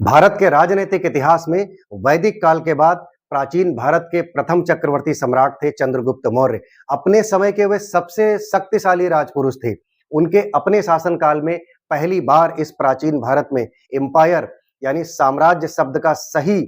भारत के राजनीतिक इतिहास में वैदिक काल के बाद प्राचीन भारत के प्रथम चक्रवर्ती सम्राट थे चंद्रगुप्त मौर्य। अपने समय के वे सबसे शक्तिशाली राजपुरुष थे। उनके अपने शासनकाल में पहली बार इस प्राचीन भारत में एम्पायर यानी साम्राज्य शब्द का सही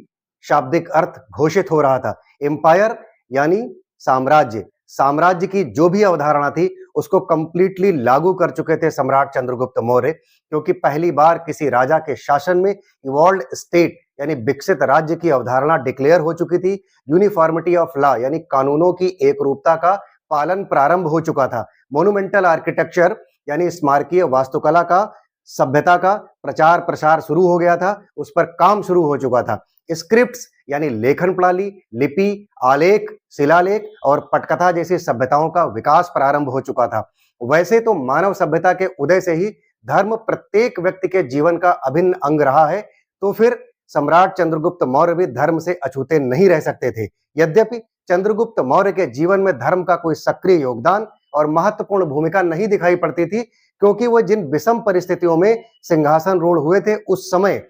शाब्दिक अर्थ घोषित हो रहा था। एम्पायर यानी साम्राज्य, साम्राज्य की जो भी अवधारणा थी उसको कंप्लीटली लागू कर चुके थे सम्राट चंद्रगुप्त मौर्य, क्योंकि पहली बार किसी राजा के शासन में इवॉल्व्ड स्टेट यानी विकसित राज्य की अवधारणा डिक्लेयर हो चुकी थी। यूनिफॉर्मिटी ऑफ लॉ यानी कानूनों की एक रूपता का पालन प्रारंभ हो चुका था। मोन्यूमेंटल आर्किटेक्चर यानी स्मारकीय वास्तुकला का, सभ्यता का प्रचार प्रसार शुरू हो गया था, उस पर काम शुरू हो चुका था। स्क्रिप्ट्स यानी लेखन प्रणाली, लिपि, आलेख, शिलालेख और पटकथा जैसी सभ्यताओं का विकास प्रारंभ हो चुका था। वैसे तो मानव सभ्यता के उदय से ही धर्म प्रत्येक व्यक्ति के जीवन का अभिन्न अंग रहा है, तो फिर सम्राट चंद्रगुप्त मौर्य भी धर्म से अछूते नहीं रह सकते थे। यद्यपि चंद्रगुप्त मौर्य के जीवन में धर्म का कोई सक्रिय योगदान और महत्वपूर्ण भूमिका नहीं दिखाई पड़ती थी, क्योंकि वो जिन विषम परिस्थितियों में सिंहासन रूढ़ हुए थे उस समय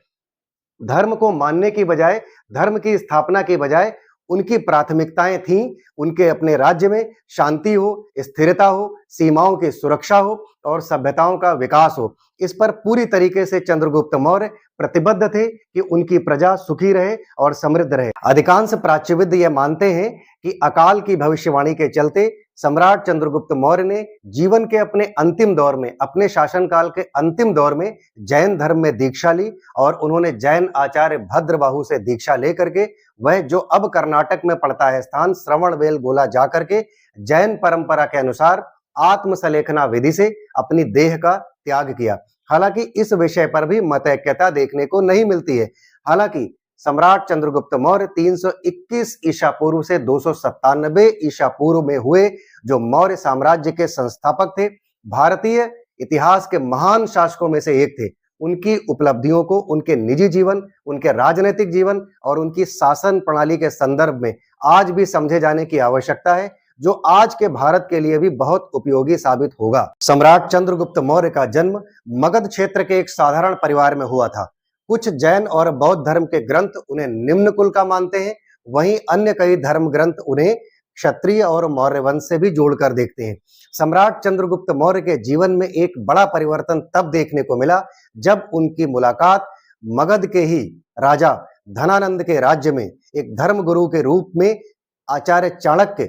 धर्म को मानने की बजाय, धर्म की स्थापना की बजाय उनकी प्राथमिकताएं थीं उनके अपने राज्य में शांति हो, स्थिरता हो, सीमाओं की सुरक्षा हो और सभ्यताओं का विकास हो। इस पर पूरी तरीके से चंद्रगुप्त मौर्य प्रतिबद्ध थे कि उनकी प्रजा सुखी रहे और समृद्ध रहे। अधिकांश प्राच्यविद यह मानते हैं कि अकाल की भविष्यवाणी के चलते सम्राट चंद्रगुप्त मौर्य ने जीवन के अपने अंतिम दौर में, अपने शासनकाल के अंतिम दौर में जैन धर्म में दीक्षा ली और उन्होंने जैन आचार्य भद्रबाहु से दीक्षा लेकर के वह जो अब कर्नाटक में पड़ता है स्थान श्रवणबेलगोला जाकर के जैन परंपरा के अनुसार आत्मसलेखना विधि से अपनी देह का त्याग किया। हालांकि इस विषय पर भी मतैक्यता देखने को नहीं मिलती है। हालांकि सम्राट चंद्रगुप्त मौर्य 321 ईसा पूर्व से 297 ईसा पूर्व में हुए जो मौर्य साम्राज्य के संस्थापक थे, भारतीय इतिहास के महान शासकों में से एक थे। उनकी उपलब्धियों को उनके निजी जीवन, उनके राजनीतिक जीवन और उनकी शासन प्रणाली के संदर्भ में आज भी समझे जाने की आवश्यकता है, जो आज के भारत के लिए भी बहुत उपयोगी साबित होगा। सम्राट चंद्रगुप्त मौर्य का जन्म मगध क्षेत्र के एक साधारण परिवार में हुआ था। कुछ जैन और बौद्ध धर्म के ग्रंथ उन्हें निम्न कुल का मानते हैं, वहीं अन्य कई धर्म ग्रंथ उन्हें क्षत्रिय और मौर्य वंश से भी जोड़कर देखते हैं। सम्राट चंद्रगुप्त मौर्य के जीवन में एक बड़ा परिवर्तन तब देखने को मिला जब उनकी मुलाकात मगध के ही राजा धनानंद के राज्य में एक धर्मगुरु के रूप में आचार्य चाणक्य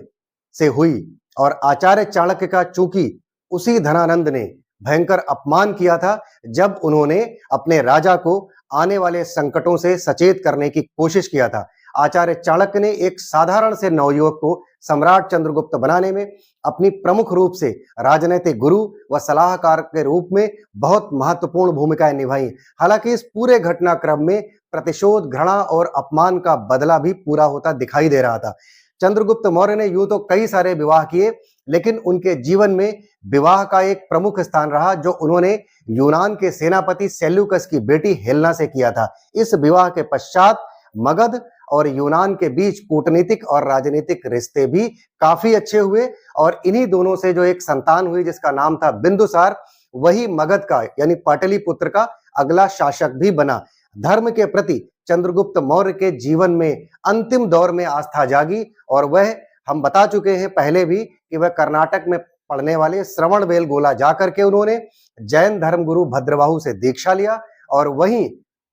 से हुई। और आचार्य चाणक्य का चूंकि उसी धनानंद ने भयंकर अपमान किया था जब उन्होंने अपने राजा को आने वाले संकटों से सचेत करने की कोशिश किया था। आचार्य चाणक्य ने एक साधारण से नवयुवक को सम्राट चंद्रगुप्त बनाने में अपनी प्रमुख रूप से राजनीतिक गुरु व सलाहकार के रूप में बहुत महत्वपूर्ण भूमिकाएं निभाई। हालांकि इस पूरे घटनाक्रम में प्रतिशोध, घृणा और अपमान का बदला भी पूरा होता दिखाई दे रहा था। चंद्रगुप्त मौर्य ने यूं तो कई सारे विवाह किए, लेकिन उनके जीवन में विवाह का एक प्रमुख स्थान रहा जो उन्होंने यूनान के सेनापति सेल्यूकस की बेटी हेलेना से किया था। इस विवाह के पश्चात मगध और यूनान के बीच कूटनीतिक और राजनीतिक रिश्ते भी काफी अच्छे हुए और इन्हीं दोनों से जो एक संतान हुई जिसका नाम था बिंदुसार, वही मगध का यानी पाटलिपुत्र का अगला शासक भी बना। धर्म के प्रति चंद्रगुप्त मौर्य के जीवन में अंतिम दौर में आस्था जागी और वह, हम बता चुके हैं पहले भी कि वह कर्नाटक में पढ़ने वाले श्रवणबेलगोला जाकर के उन्होंने जैन धर्मगुरु भद्रबाहु से दीक्षा लिया और वहीं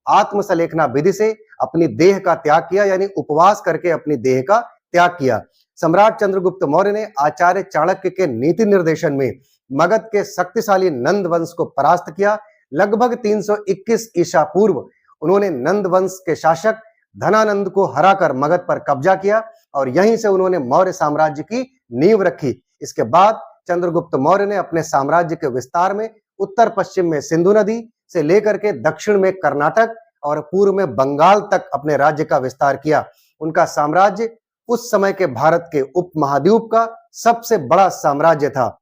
आत्मसलेखना विधि से अपनी देह का त्याग किया, यानी उपवास करके अपनी देह का त्याग किया। सम्राट चंद्रगुप्त मौर्य ने आचार्य चाणक्य के नीति निर्देशन में मगध के शक्तिशाली नंद वंश को परास्त किया। लगभग 321 ईसा पूर्व उन्होंने नंद वंश के शासक धनानंद को हराकर मगध पर कब्जा किया और यहीं से उन्होंने मौर्य साम्राज्य की नींव रखी। इसके बाद चंद्रगुप्त मौर्य ने अपने साम्राज्य के विस्तार में उत्तर पश्चिम में सिंधु नदी से लेकर के दक्षिण में कर्नाटक और पूर्व में बंगाल तक अपने राज्य का विस्तार किया। उनका साम्राज्य उस समय के भारत के उपमहाद्वीप का सबसे बड़ा साम्राज्य था।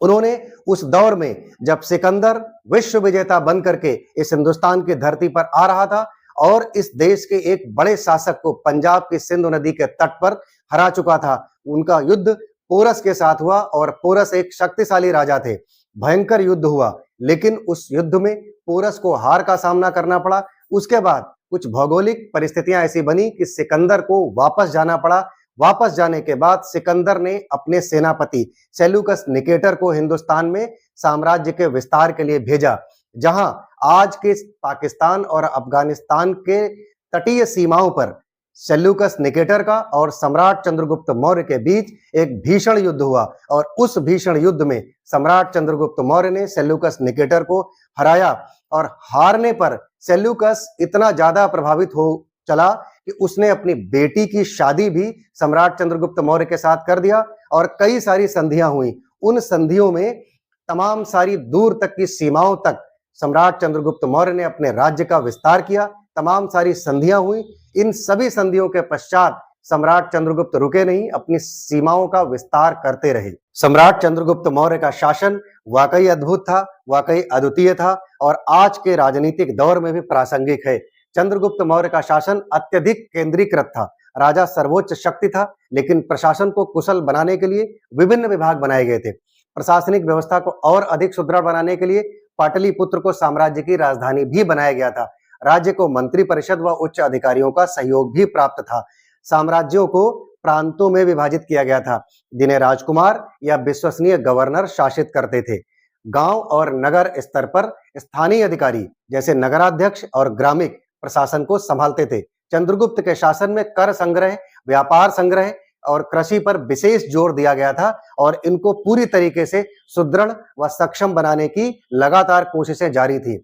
उन्होंने उस दौर में जब सिकंदर विश्व विजेता बनकर के इस हिंदुस्तान की धरती पर आ रहा था और इस देश के एक बड़े शासक को पंजाब की सिंधु नदी के तट पर हरा चुका था, उनका युद्ध पोरस के साथ हुआ और पोरस एक शक्तिशाली राजा थे। भयंकर युद्ध हुआ, लेकिन उस युद्ध में पोरस को हार का सामना करना पड़ा। उसके बाद कुछ भौगोलिक परिस्थितियां ऐसी बनी कि सिकंदर को वापस जाना पड़ा। वापस जाने के बाद सिकंदर ने अपने सेनापति सेल्यूकस निकेटर को हिंदुस्तान में साम्राज्य के विस्तार के लिए भेजा, जहां आज के पाकिस्तान और अफगानिस्तान के तटीय सीमाओं पर सेल्यूकस निकेटर का और सम्राट चंद्रगुप्त मौर्य के बीच एक भीषण युद्ध हुआ और उस भीषण युद्ध में सम्राट चंद्रगुप्त मौर्य ने सेल्यूकस निकेटर को हराया और हारने पर सेल्यूकस इतना ज्यादा प्रभावित हो चला कि उसने अपनी बेटी की शादी भी सम्राट चंद्रगुप्त मौर्य के साथ कर दिया और कई सारी संधियां हुई। उन संधियों में तमाम सारी दूर तक की सीमाओं तक सम्राट चंद्रगुप्त मौर्य ने अपने राज्य का विस्तार किया। तमाम सारी संधियां हुई। इन सभी संधियों के पश्चात सम्राट चंद्रगुप्त रुके नहीं, अपनी सीमाओं का विस्तार करते रहे। सम्राट चंद्रगुप्त मौर्य का शासन वाकई अद्भुत था, वाकई अद्वितीय था और आज के राजनीतिक दौर में भी प्रासंगिक है। चंद्रगुप्त मौर्य का शासन अत्यधिक केंद्रीकृत था। राजा सर्वोच्च शक्ति था, लेकिन प्रशासन को कुशल बनाने के लिए विभिन्न विभाग बनाए गए थे। प्रशासनिक व्यवस्था को और अधिक सुदृढ़ बनाने के लिए पाटलिपुत्र को साम्राज्य की राजधानी भी बनाया गया था। राज्य को मंत्री परिषद व उच्च अधिकारियों का सहयोग भी प्राप्त था। साम्राज्यों को प्रांतों में विभाजित किया गया था, जिन्हें राजकुमार या विश्वसनीय गवर्नर शासित करते थे। गांव और नगर स्तर पर स्थानीय अधिकारी जैसे नगराध्यक्ष और ग्रामीण प्रशासन को संभालते थे। चंद्रगुप्त के शासन में कर संग्रह, व्यापार संग्रह और कृषि पर विशेष जोर दिया गया था और इनको पूरी तरीके से सुदृढ़ व सक्षम बनाने की लगातार कोशिशें जारी थी।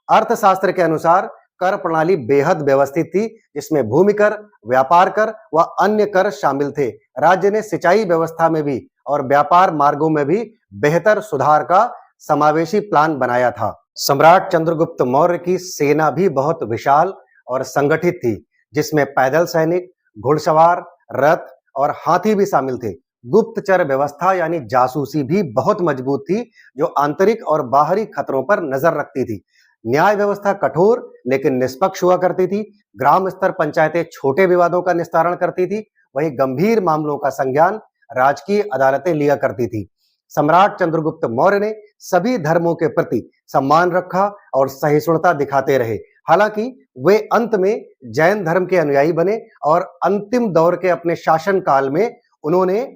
अर्थशास्त्र के अनुसार कर प्रणाली बेहद व्यवस्थित थी, जिसमें भूमि कर, व्यापार कर व अन्य कर शामिल थे। राज्य ने सिंचाई व्यवस्था में भी और व्यापार मार्गों में भी बेहतर सुधार का समावेशी प्लान बनाया था। सम्राट चंद्रगुप्त मौर्य की सेना भी बहुत विशाल और संगठित थी, जिसमें पैदल सैनिक, घुड़सवार, रथ और हाथी भी शामिल थे। गुप्तचर व्यवस्था यानी जासूसी भी बहुत मजबूत थी, जो आंतरिक और बाहरी खतरों पर नजर रखती थी। न्याय व्यवस्था कठोर लेकिन निष्पक्ष हुआ करती थी। ग्राम स्तर पंचायतें छोटे विवादों का निस्तारण करती थी, वहीं गंभीर मामलों का संज्ञान राजकीय अदालतें लिया करती थी। सम्राट चंद्रगुप्त मौर्य ने सभी धर्मों के प्रति सम्मान रखा और सहिष्णुता दिखाते रहे। हालांकि वे अंत में जैन धर्म के अनुयायी बने और अंतिम दौर के अपने शासन काल में उन्होंने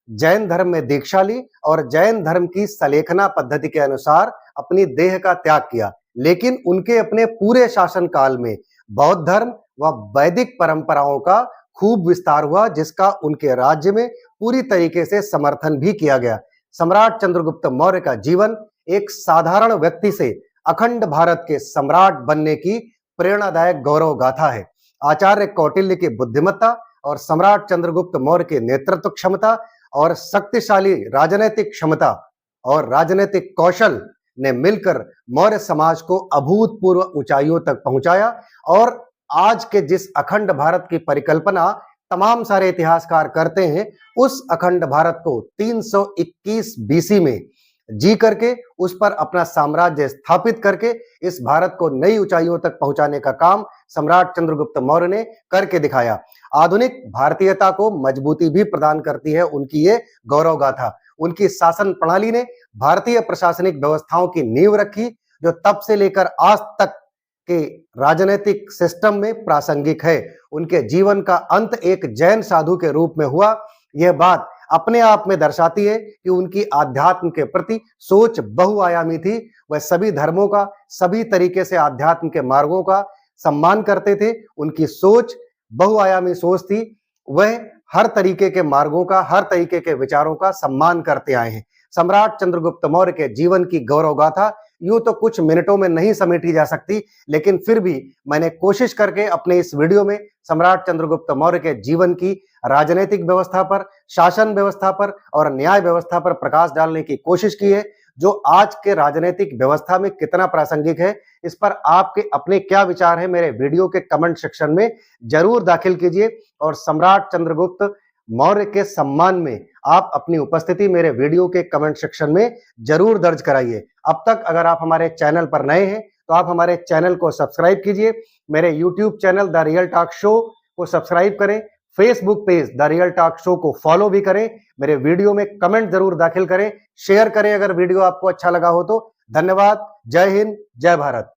जैन धर्म में दीक्षा ली और जैन धर्म की सलेखना पद्धति के अनुसार अपनी देह का त्याग किया। लेकिन उनके अपने पूरे शासन काल में बौद्ध धर्म व वैदिक परंपराओं का खूब विस्तार हुआ, जिसका उनके राज्य में पूरी तरीके से समर्थन भी किया गया। सम्राट चंद्रगुप्त मौर्य का जीवन एक साधारण व्यक्ति से अखंड भारत के सम्राट बनने की प्रेरणादायक गौरव गाथा है। आचार्य कौटिल्य की बुद्धिमत्ता और सम्राट चंद्रगुप्त मौर्य की नेतृत्व क्षमता और शक्तिशाली राजनीतिक क्षमता और राजनीतिक कौशल ने मिलकर मौर्य समाज को अभूतपूर्व ऊंचाइयों तक पहुंचाया और आज के जिस अखंड भारत की परिकल्पना तमाम सारे इतिहासकार करते हैं, उस अखंड भारत को 321 बीसी में जी करके उस पर अपना साम्राज्य स्थापित करके इस भारत को नई ऊंचाइयों तक पहुंचाने का काम सम्राट चंद्रगुप्त मौर्य ने करके दिखाया। आधुनिक भारतीयता को मजबूती भी प्रदान करती है उनकी ये गौरव गाथा। उनकी शासन प्रणाली ने भारतीय प्रशासनिक व्यवस्थाओं की नींव रखी, जो तब से लेकर आज तक के राजनीतिक सिस्टम में प्रासंगिक है। उनके जीवन का अंत एक जैन साधु के रूप में हुआ। यह बात अपने आप में दर्शाती है कि उनकी आध्यात्म के प्रति सोच बहुआयामी थी। वह सभी धर्मों का, सभी तरीके से आध्यात्म के मार्गों का सम्मान करते थे। उनकी सोच बहुआयामी सोच थी। वह हर तरीके के मार्गों का, हर तरीके के विचारों का सम्मान करते आए हैं। सम्राट चंद्रगुप्त मौर्य के जीवन की गौरव गाथा यूं तो कुछ मिनटों में नहीं समेटी जा सकती, लेकिन फिर भी मैंने कोशिश करके अपने इस वीडियो में सम्राट चंद्रगुप्त मौर्य के जीवन की राजनीतिक व्यवस्था पर, शासन व्यवस्था पर और न्याय व्यवस्था पर प्रकाश डालने की कोशिश की है, जो आज के राजनीतिक व्यवस्था में कितना प्रासंगिक है। इस पर आपके अपने क्या विचार है, मेरे वीडियो के कमेंट सेक्शन में जरूर दाखिल कीजिए और सम्राट चंद्रगुप्त मौर्य के सम्मान में आप अपनी उपस्थिति मेरे वीडियो के कमेंट सेक्शन में जरूर दर्ज कराइए। अब तक अगर आप हमारे चैनल पर नए हैं तो आप हमारे चैनल को सब्सक्राइब कीजिए। मेरे YouTube channel the real talk show को सब्सक्राइब करें, Facebook page the real talk show को फॉलो भी करें। मेरे वीडियो में कमेंट जरूर दाखिल करें, शेयर करें अगर वीडियो आपको अच्छा लगा हो तो। धन्यवाद। जय हिंद, जय भारत।